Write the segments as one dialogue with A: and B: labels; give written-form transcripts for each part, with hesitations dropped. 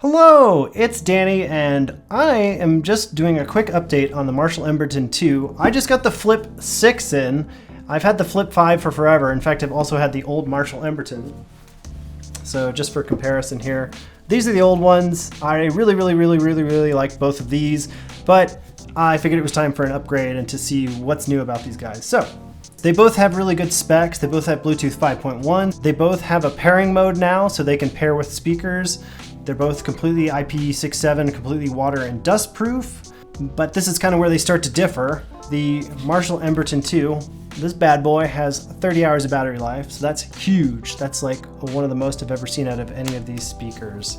A: Hello, it's Danny, and I am just doing a quick update on the Marshall Emberton II. I just got the Flip 6 in. I've had the Flip 5 for forever. In fact, I've also had the old Marshall Emberton. So just for comparison here, these are the old ones. I really like both of these, but I figured it was time for an upgrade and to see what's new about these guys. So they both have really good specs. They both have Bluetooth 5.1. They both have a pairing mode now, so they can pair with speakers. They're both completely IP67, completely water and dust proof, but this is kind of where they start to differ. The Marshall Emberton II, this bad boy has 30 hours of battery life, so that's huge. That's like one of the most I've ever seen out of any of these speakers.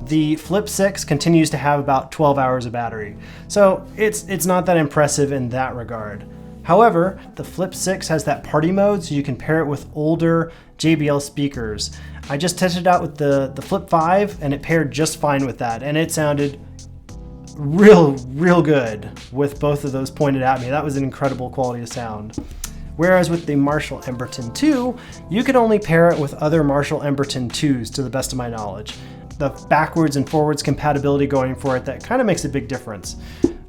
A: The Flip 6 continues to have about 12 hours of battery, so it's not that impressive in that regard. However, the Flip 6 has that party mode, so you can pair it with older JBL speakers. I just tested it out with the Flip 5, and it paired just fine with that, and it sounded real good with both of those pointed at me. That was an incredible quality of sound. Whereas with the Marshall Emberton II, you can only pair it with other Marshall Emberton IIs to the best of my knowledge. The backwards and forwards compatibility going for it, that kind of makes a big difference.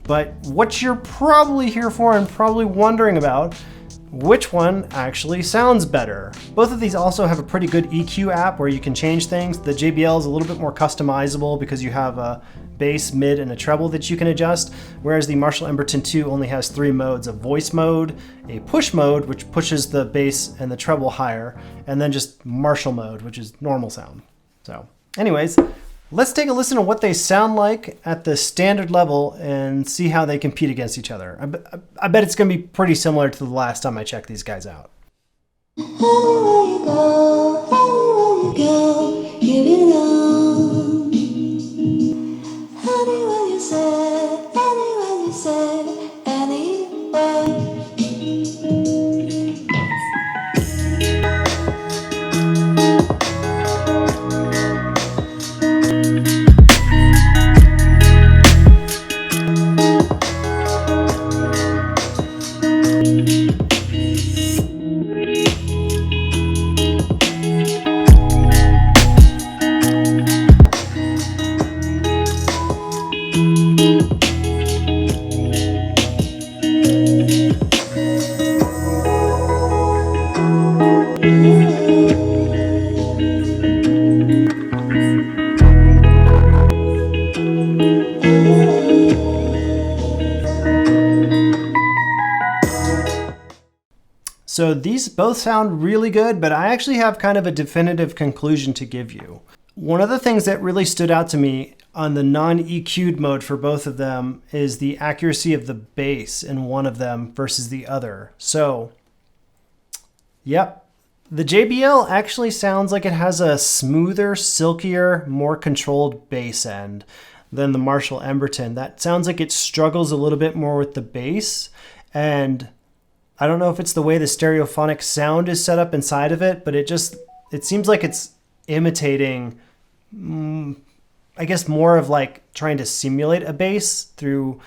A: But what you're probably here for and probably wondering about, which one actually sounds better? Both of these also have a pretty good EQ app where you can change things. The JBL is a little bit more customizable because you have a bass, mid, and a treble that you can adjust, whereas the Marshall Emberton II only has 3 modes: a voice mode, a push mode, which pushes the bass and the treble higher, and then just Marshall mode, which is normal sound. So anyways, let's take a listen to what they sound like at the standard level and see how they compete against each other. I bet it's going to be pretty similar to the last time I checked these guys out.
B: Anywhere you go, you belong. Anywhere you say, anywhere.
A: So these both sound really good, but I actually have kind of a definitive conclusion to give you. One of the things that really stood out to me on the non-EQ'd mode for both of them is the accuracy of the bass in one of them versus the other. So, yep, the JBL actually sounds like it has a smoother, silkier, more controlled bass end than the Marshall Emberton. That sounds like it struggles a little bit more with the bass, and I don't know if it's the way the stereophonic sound is set up inside of it, but it seems like it's imitating, I guess, more of like trying to simulate a bass through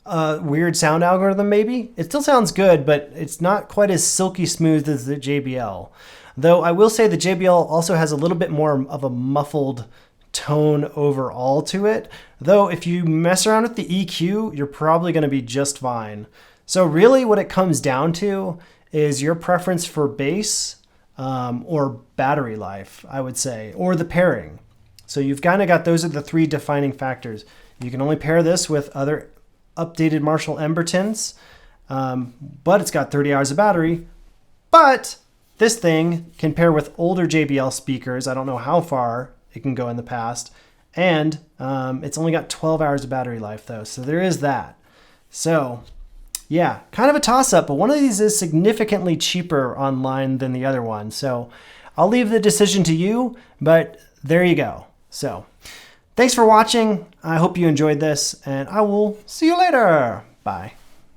A: a weird sound algorithm maybe. It still sounds good, but it's not quite as silky smooth as the JBL. Though I will say the JBL also has a little bit more of a muffled tone overall to it. Though if you mess around with the EQ, you're probably going to be just fine. So really what it comes down to is your preference for bass or battery life, I would say, or the pairing. So you've kind of got, those are the 3 defining factors. You can only pair this with other updated Marshall Embertons, but it's got 30 hours of battery. But this thing can pair with older JBL speakers. I don't know how far it can go in the past. And it's only got 12 hours of battery life though. So there is that. So yeah, kind of a toss-up, but one of these is significantly cheaper online than the other one. So I'll leave the decision to you, but there you go. So thanks for watching. I hope you enjoyed this, and I will see you later. Bye.